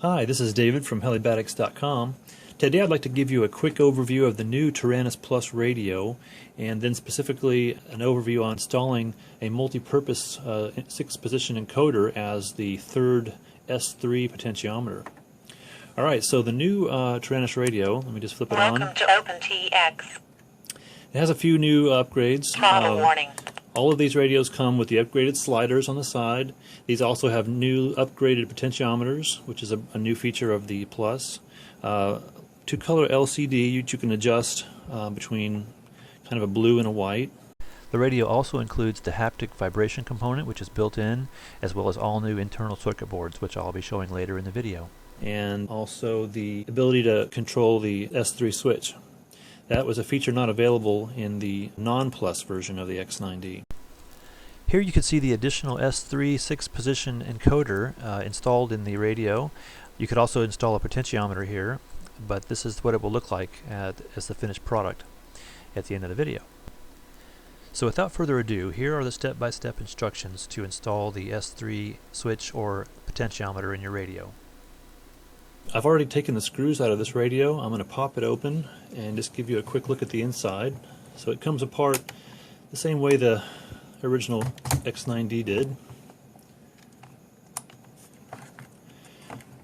Hi, this is David from helibatics.com. Today I'd like to give you a quick overview of the new Taranis Plus radio, and then specifically an overview on installing a multi-purpose 6-position encoder as the third S3 potentiometer. Alright, so the new Taranis radio, let me just flip it on. Welcome to OpenTX. It has a few new upgrades. Throttle warning. All of these radios come with the upgraded sliders on the side. These also have new upgraded potentiometers, which is a new feature of the Plus. Two-color LCD, which you can adjust between kind of a blue and a white. The radio also includes the haptic vibration component, which is built in, as well as all new internal circuit boards, which I'll be showing later in the video. And also the ability to control the S3 switch. That was a feature not available in the non-Plus version of the X9D. Here you can see the additional S3 6-position encoder installed in the radio. You could also install a potentiometer here, but this is what it will look like as the finished product at the end of the video. So without further ado, here are the step-by-step instructions to install the S3 switch or potentiometer in your radio. I've already taken the screws out of this radio. I'm going to pop it open and just give you a quick look at the inside. So it comes apart the same way the original X9D did.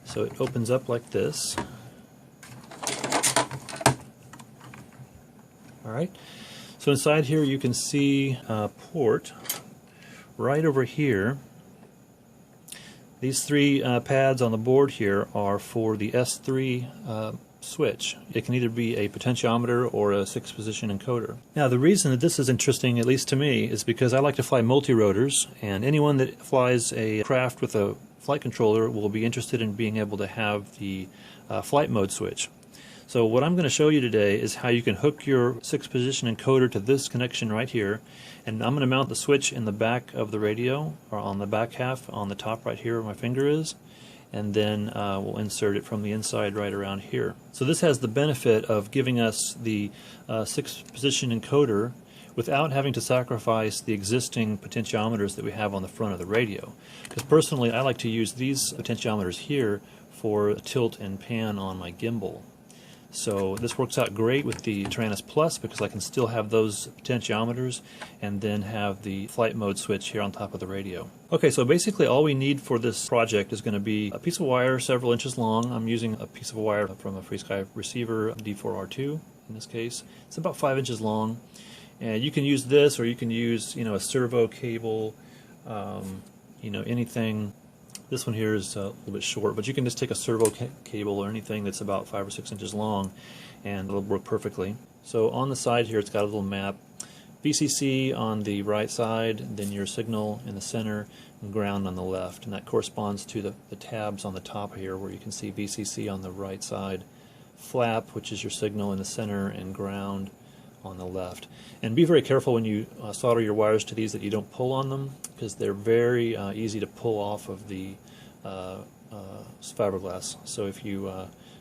So it opens up like this. Alright, so inside here you can see a port right over here. These three pads on the board here are for the S3 switch. It can either be a potentiometer or a 6-position encoder. Now the reason that this is interesting, at least to me, is because I like to fly multi-rotors, and anyone that flies a craft with a flight controller will be interested in being able to have the flight mode switch. So what I'm going to show you today is how you can hook your 6-position encoder to this connection right here, and I'm going to mount the switch in the back of the radio, or on the back half, on the top right here where my finger is, and then we'll insert it from the inside right around here. So this has the benefit of giving us the 6-position encoder without having to sacrifice the existing potentiometers that we have on the front of the radio. Because personally I like to use these potentiometers here for tilt and pan on my gimbal. So this works out great with the Taranis Plus because I can still have those potentiometers and then have the flight mode switch here on top of the radio. Okay, so basically all we need for this project is going to be a piece of wire several inches long. I'm using a piece of wire from a FrSky receiver, D4R2 in this case. It's about 5 inches long, and you can use this, or you can use a servo cable, anything. This one here is a little bit short, but you can just take a servo cable or anything that's about 5 or 6 inches long and it'll work perfectly. So on the side here it's got a little map. VCC on the right side, then your signal in the center, and ground on the left. And that corresponds to the tabs on the top here where you can see VCC on the right side, flap, which is your signal in the center, and ground on the left. And be very careful when you solder your wires to these that you don't pull on them, because they're very easy to pull off of the fiberglass. So if you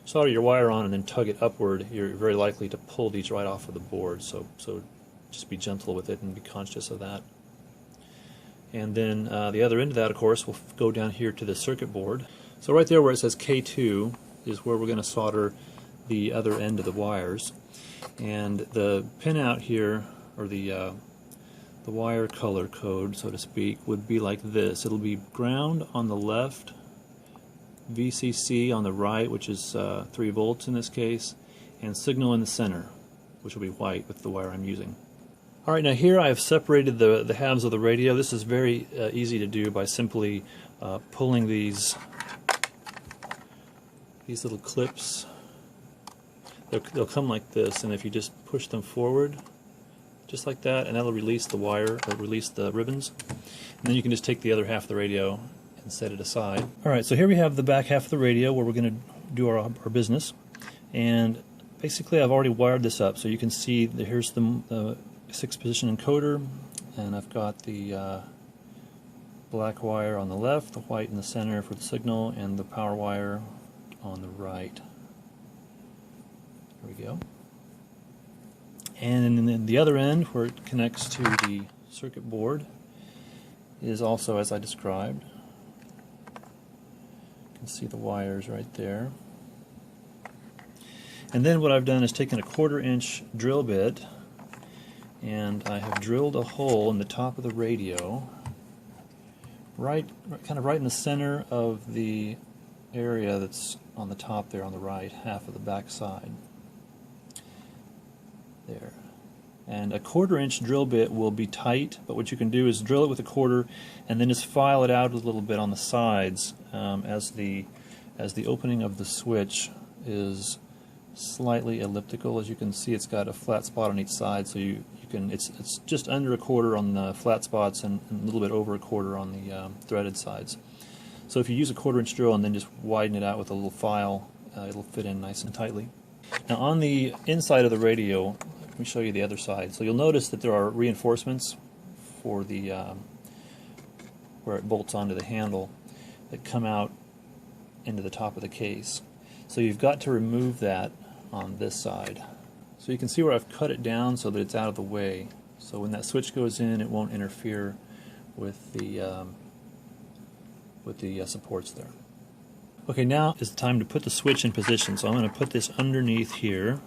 solder your wire on and then tug it upward, you're very likely to pull these right off of the board. So just be gentle with it and be conscious of that. And then the other end of that, of course, will go down here to the circuit board. So right there where it says K2 is where we're going to solder the other end of the wires. And the pinout here, or the wire color code, so to speak, would be like this. It'll be ground on the left, VCC on the right, which is 3 volts in this case, and signal in the center, which will be white with the wire I'm using. Alright, now here I have separated the halves of the radio. This is very easy to do by simply pulling these little clips. They'll come like this, and if you just push them forward, just like that, and that'll release the wire, or release the ribbons. And then you can just take the other half of the radio and set it aside. Alright, so here we have the back half of the radio where we're going to do our business. And basically I've already wired this up, so you can see that here's the 6-position encoder, and I've got the black wire on the left, the white in the center for the signal, and the power wire on the right. There we go. And then the other end, where it connects to the circuit board, is also as I described. You can see the wires right there. And then what I've done is taken a 1/4 inch drill bit and I have drilled a hole in the top of the radio, kind of right in the center of the area that's on the top there on the right half of the back side. There. And a 1/4 inch drill bit will be tight, but what you can do is drill it with a 1/4 and then just file it out a little bit on the sides as the opening of the switch is slightly elliptical. As you can see, it's got a flat spot on each side, so you can it's just under a 1/4 on the flat spots and a little bit over a 1/4 on the threaded sides. So if you use a 1/4 inch drill and then just widen it out with a little file, it'll fit in nice and tightly. Now on the inside of the radio, let me show you the other side. So you'll notice that there are reinforcements for the where it bolts onto the handle that come out into the top of the case. So you've got to remove that on this side. So you can see where I've cut it down so that it's out of the way. So when that switch goes in, it won't interfere with the supports there. Okay, now is the time to put the switch in position. So I'm going to put this underneath here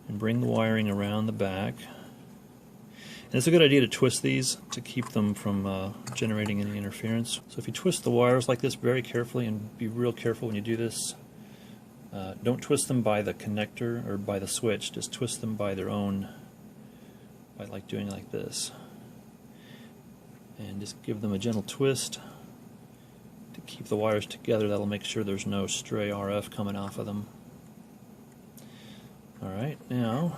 and bring the wiring around the back. And it's a good idea to twist these to keep them from generating any interference. So if you twist the wires like this very carefully, and be real careful when you do this, don't twist them by the connector or by the switch, just twist them by their own, by like doing like this. And just give them a gentle twist to keep the wires together. That'll make sure there's no stray RF coming off of them. Alright, now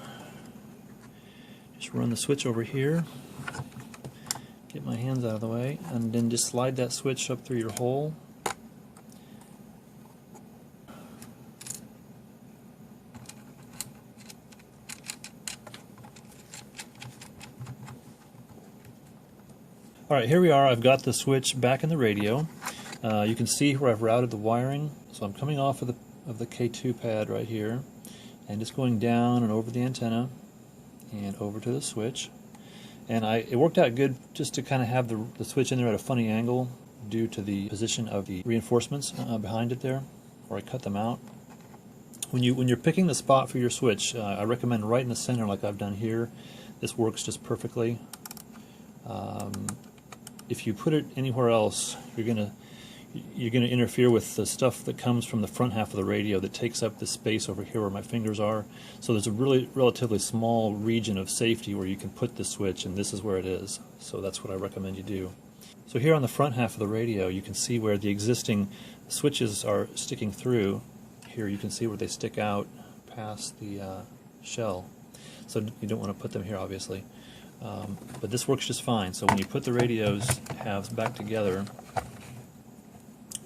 just run the switch over here, get my hands out of the way, and then just slide that switch up through your hole. Alright, here we are. I've got the switch back in the radio. You can see where I've routed the wiring. So I'm coming off of the K2 pad right here and just going down and over the antenna and over to the switch. And it worked out good just to kind of have the switch in there at a funny angle due to the position of the reinforcements behind it there, where I cut them out. When you're picking the spot for your switch, I recommend right in the center like I've done here. This works just perfectly. If you put it anywhere else, you're gonna interfere with the stuff that comes from the front half of the radio that takes up the space over here where my fingers are. So there's a relatively small region of safety where you can put the switch, and this is where it is. So that's what I recommend you do. So here on the front half of the radio, you can see where the existing switches are sticking through. Here you can see where they stick out past the shell. So you don't want to put them here, obviously. But this works just fine. So when you put the radio's halves back together,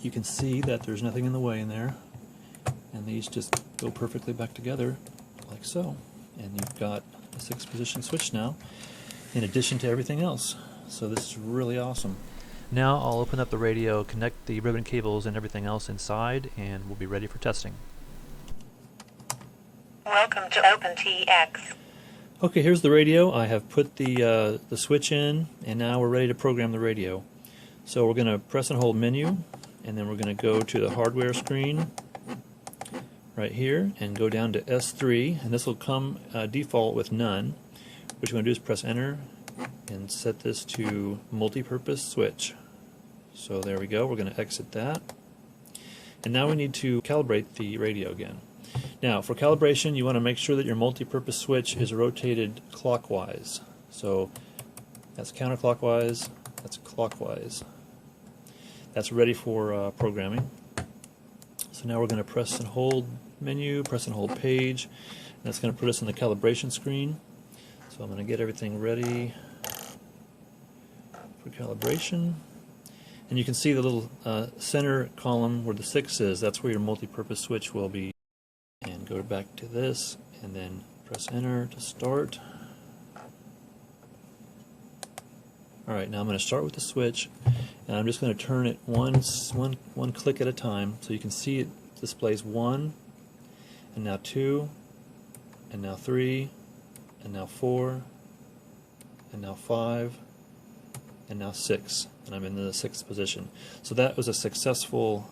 you can see that there's nothing in the way in there, and these just go perfectly back together like so. And you've got a 6-position switch now in addition to everything else. So this is really awesome. Now I'll open up the radio, connect the ribbon cables and everything else inside, and we'll be ready for testing. Welcome to OpenTX. Okay, here's the radio. I have put the switch in, and now we're ready to program the radio. So we're going to press and hold menu, and then we're going to go to the hardware screen right here and go down to S3, and this will come default with none. What you're going to do is press enter and set this to multi-purpose switch. So there we go. We're going to exit that, and now we need to calibrate the radio again. Now, for calibration, you want to make sure that your multi-purpose switch is rotated clockwise. So that's counterclockwise, that's clockwise. That's ready for programming. So now we're going to press and hold menu, press and hold page, and that's going to put us in the calibration screen. So I'm going to get everything ready for calibration. And you can see the little center column where the 6 is. That's where your multi-purpose switch will be. And go back to this, and then press enter to start. Alright, now I'm going to start with the switch, and I'm just going to turn it one click at a time, so you can see it displays 1, and now 2, and now 3, and now 4, and now 5, and now 6, and I'm in the 6th position. So that was a successful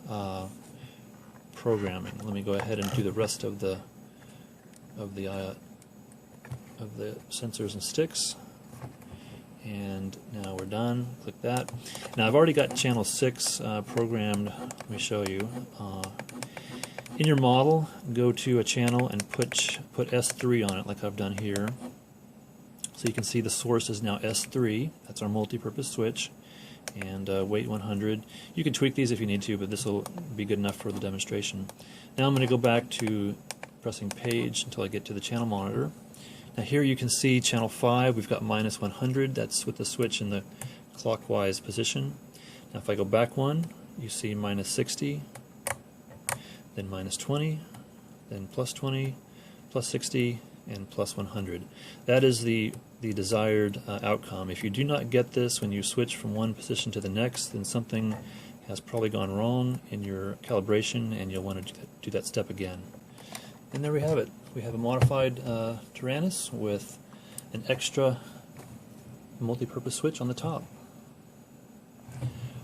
programming. Let me go ahead and do the rest of the sensors and sticks. And now we're done. Click that. Now I've already got channel 6 programmed. Let me show you. In your model, go to a channel and put S3 on it, like I've done here. So you can see the source is now S3. That's our multi-purpose switch. And weight 100. You can tweak these if you need to, but this will be good enough for the demonstration. Now I'm going to go back to pressing page until I get to the channel monitor. Now here you can see channel 5, we've got minus 100. That's with the switch in the clockwise position. Now if I go back one, you see minus 60, then minus 20, then plus 20, plus 60, and plus 100. That is the desired outcome. If you do not get this when you switch from one position to the next, then something has probably gone wrong in your calibration, and you'll want to do that step again. And there we have it. We have a modified Taranis with an extra multi-purpose switch on the top.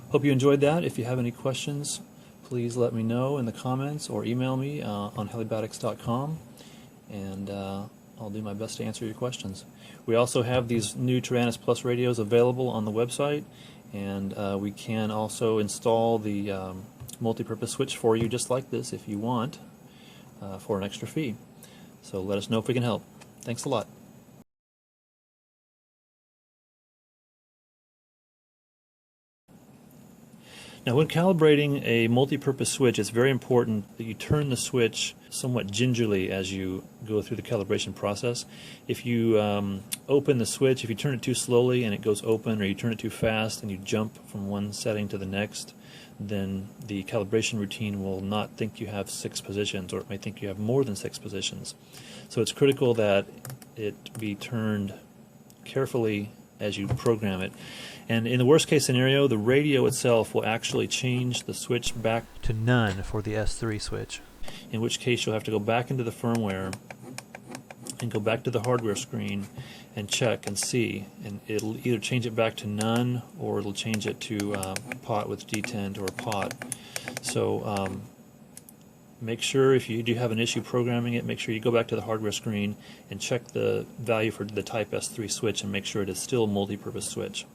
Hope you enjoyed that. If you have any questions, please let me know in the comments or email me on helibatics.com, and I'll do my best to answer your questions. We also have these new Taranis Plus radios available on the website, and we can also install the multi-purpose switch for you just like this if you want, for an extra fee. So let us know if we can help. Thanks a lot. Now when calibrating a multi-purpose switch, it's very important that you turn the switch somewhat gingerly as you go through the calibration process. If you open the switch, if you turn it too slowly and it goes open, or you turn it too fast and you jump from one setting to the next, then the calibration routine will not think you have 6 positions, or it may think you have more than 6 positions. So it's critical that it be turned carefully as you program it. And in the worst case scenario, the radio itself will actually change the switch back to none for the S3 switch, in which case you'll have to go back into the firmware and go back to the hardware screen and check and see, and it'll either change it back to none, or it'll change it to pot with detent or pot. So make sure, if you do have an issue programming it, make sure you go back to the hardware screen and check the value for the type S3 switch and make sure it is still a multi-purpose switch.